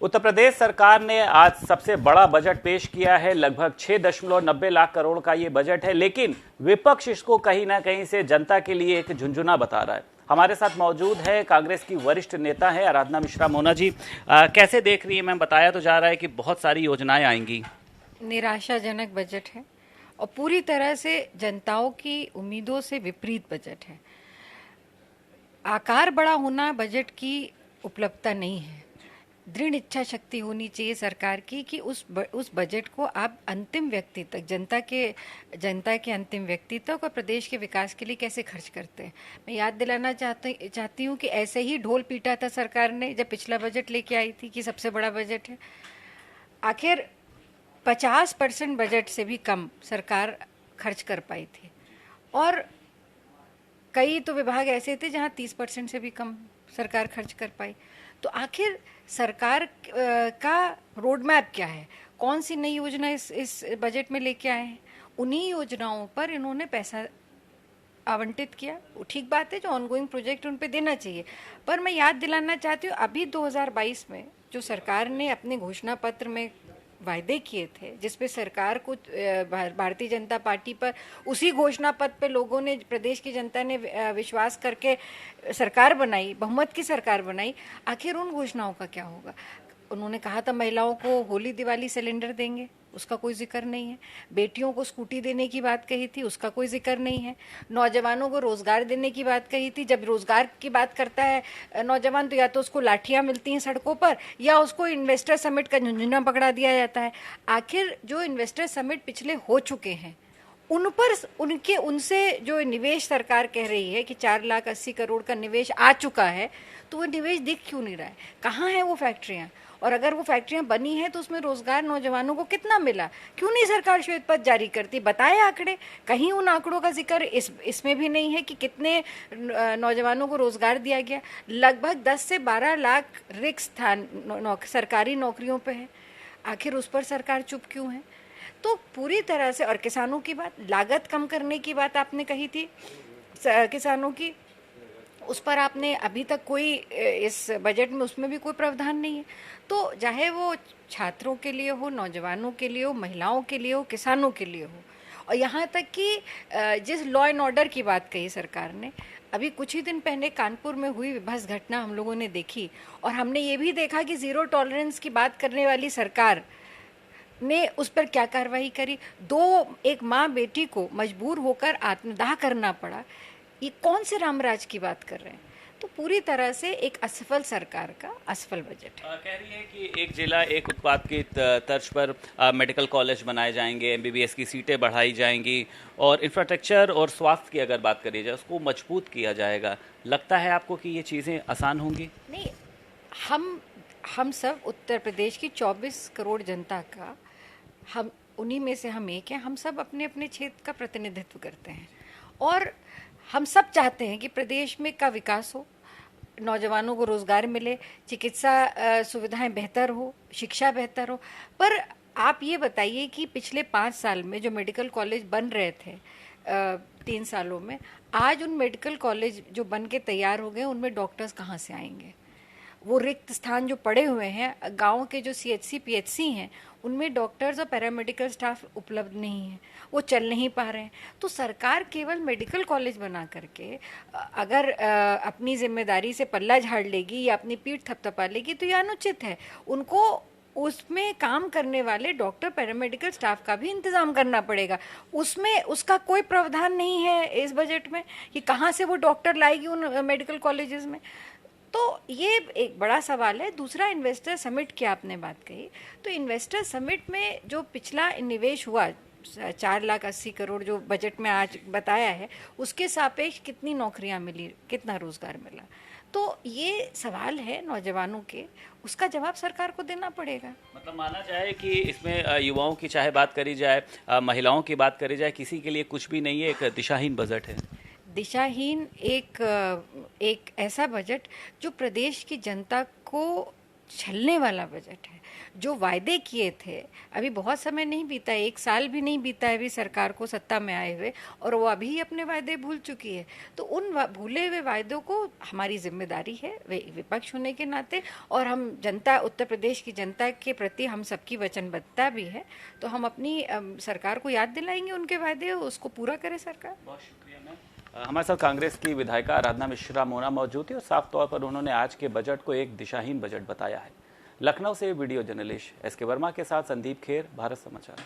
उत्तर प्रदेश सरकार ने आज सबसे बड़ा बजट पेश किया है। लगभग 6.90 लाख करोड़ का ये बजट है, लेकिन विपक्ष इसको कहीं ना कहीं से जनता के लिए एक झुंझुना बता रहा है। हमारे साथ मौजूद है कांग्रेस की वरिष्ठ नेता है आराधना मिश्रा मोना जी। कैसे देख रही है मैम? बताया तो जा रहा है कि बहुत सारी योजनाएं आएंगी। निराशाजनक बजट है और पूरी तरह से जनताओं की उम्मीदों से विपरीत बजट है। आकार बड़ा होना बजट की उपलब्धता नहीं है। दृढ़ इच्छा शक्ति होनी चाहिए सरकार की कि उस बजट को आप अंतिम व्यक्ति तक, जनता के अंतिम व्यक्ति तक और प्रदेश के विकास के लिए कैसे खर्च करते हैं। मैं याद दिलाना चाहती हूँ कि ऐसे ही ढोल पीटा था सरकार ने जब पिछला बजट लेके आई थी कि सबसे बड़ा बजट है। आखिर 50% बजट से भी कम सरकार खर्च कर पाई थी और कई तो विभाग ऐसे थे जहां 30% से भी कम सरकार खर्च कर पाई। तो आखिर सरकार का रोड मैप क्या है? कौन सी नई योजना इस बजट में लेके आए हैं? उन्हीं योजनाओं पर इन्होंने पैसा आवंटित किया। ठीक बात है, जो ऑनगोइंग प्रोजेक्ट उन पे देना चाहिए। पर मैं याद दिलाना चाहती हूँ, अभी 2022 में जो सरकार ने अपने घोषणा पत्र में वायदे किए थे, जिसपे सरकार को भारतीय जनता पार्टी पर उसी घोषणा पत्र पे लोगों ने, प्रदेश की जनता ने विश्वास करके सरकार बनाई, बहुमत की सरकार बनाई। आखिर उन घोषणाओं का क्या होगा? उन्होंने कहा था महिलाओं को होली दिवाली सिलेंडर देंगे, उसका कोई जिक्र नहीं है। बेटियों को स्कूटी देने की बात कही थी, उसका कोई जिक्र नहीं है। नौजवानों को रोजगार देने की बात कही थी। जब रोजगार की बात करता है नौजवान, तो या तो उसको लाठियां मिलती हैं सड़कों पर या उसको इन्वेस्टर समिट का झुंझुना पकड़ा दिया जाता है। आखिर जो इन्वेस्टर समिट पिछले हो चुके हैं उन पर उनसे जो निवेश सरकार कह रही है कि 4,80,00,000 करोड़ का निवेश आ चुका है, तो वो निवेश दिख क्यों नहीं रहा है? कहाँ है वो फैक्ट्रियाँ? और अगर वो फैक्ट्रियां बनी हैं तो उसमें रोजगार नौजवानों को कितना मिला? क्यों नहीं सरकार श्वेत पत्र जारी करती? बताए आंकड़े। कहीं उन आंकड़ों का जिक्र इसमें भी नहीं है कि कितने नौजवानों को रोजगार दिया गया। लगभग 10 से 12 लाख रिक्त स्थान सरकारी नौकरियों पे है। आखिर उस पर सरकार चुप क्यों है? तो पूरी तरह से, और किसानों की बात, लागत कम करने की बात आपने कही थी किसानों की, उस पर आपने अभी तक कोई, इस बजट में उसमें भी कोई प्रावधान नहीं है। तो चाहे वो छात्रों के लिए हो, नौजवानों के लिए हो, महिलाओं के लिए हो, किसानों के लिए हो, और यहाँ तक कि जिस लॉ एंड ऑर्डर की बात कही सरकार ने, अभी कुछ ही दिन पहले कानपुर में हुई विभत्स घटना हम लोगों ने देखी और हमने ये भी देखा कि जीरो टॉलरेंस की बात करने वाली सरकार ने उस पर क्या कार्रवाई करी। एक माँ बेटी को मजबूर होकर आत्मदाह करना पड़ा। ये कौन से रामराज की बात कर रहे हैं? तो पूरी तरह से एक असफल सरकार का असफल बजट है। कह रही है कि एक जिला एक उत्पाद की तर्ज पर मेडिकल कॉलेज बनाए जाएंगे, एमबीबीएस की सीटें बढ़ाई जाएंगी और इंफ्रास्ट्रक्चर और स्वास्थ्य की अगर बात करी जाए उसको मजबूत किया जाएगा। लगता है आपको कि ये चीज़ें आसान होंगी? नहीं, हम सब उत्तर प्रदेश की 24 करोड़ जनता का, हम उन्हीं में से हम एक हैं। हम सब अपने अपने क्षेत्र का प्रतिनिधित्व करते हैं और हम सब चाहते हैं कि प्रदेश में का विकास हो, नौजवानों को रोजगार मिले, चिकित्सा सुविधाएं बेहतर हो, शिक्षा बेहतर हो। पर आप ये बताइए कि पिछले 5 साल में जो मेडिकल कॉलेज बन रहे थे 3 सालों में, आज उन मेडिकल कॉलेज जो बन के तैयार हो गए उनमें डॉक्टर्स कहाँ से आएंगे? वो रिक्त स्थान जो पड़े हुए हैं, गांव के जो सीएचसी पीएचसी हैं उनमें डॉक्टर्स और पैरामेडिकल स्टाफ उपलब्ध नहीं है, वो चल नहीं पा रहे हैं। तो सरकार केवल मेडिकल कॉलेज बना करके अगर अपनी जिम्मेदारी से पल्ला झाड़ लेगी या अपनी पीठ थपथपा लेगी तो ये अनुचित है। उनको उसमें काम करने वाले डॉक्टर पैरामेडिकल स्टाफ का भी इंतजाम करना पड़ेगा। उसमें उसका कोई प्रावधान नहीं है इस बजट में कि कहाँ से वो डॉक्टर लाएगी उन मेडिकल कॉलेजेस में। तो ये एक बड़ा सवाल है। दूसरा, इन्वेस्टर समिट की आपने बात कही, तो इन्वेस्टर समिट में जो पिछला निवेश हुआ 4,80,00,000 करोड़ जो बजट में आज बताया है, उसके सापेक्ष कितनी नौकरियां मिली, कितना रोजगार मिला? तो ये सवाल है नौजवानों के, उसका जवाब सरकार को देना पड़ेगा। मतलब माना जाए कि इसमें युवाओं की चाहे बात करी जाए, महिलाओं की बात करी जाए, किसी के लिए कुछ भी नहीं है, एक दिशाहीन बजट है। दिशाहीन एक ऐसा बजट जो प्रदेश की जनता को छलने वाला बजट है। जो वायदे किए थे, अभी बहुत समय नहीं बीता, 1 साल भी नहीं बीता है अभी सरकार को सत्ता में आए हुए, और वो अभी अपने वायदे भूल चुकी है। तो उन भूले हुए वायदों को हमारी जिम्मेदारी है विपक्ष होने के नाते, और हम जनता, उत्तर प्रदेश की जनता के प्रति हम सबकी वचनबद्धता भी है, तो हम अपनी सरकार को याद दिलाएंगे उनके वायदे, उसको पूरा करे सरकार। बहुत शुक्रिया मैम। हमारे साथ कांग्रेस की विधायिका आराधना मिश्रा मोना मौजूद थी और साफ तौर पर उन्होंने आज के बजट को एक दिशाहीन बजट बताया है। लखनऊ से वीडियो जर्नलिस्ट एस के वर्मा के साथ संदीप खेर, भारत समाचार।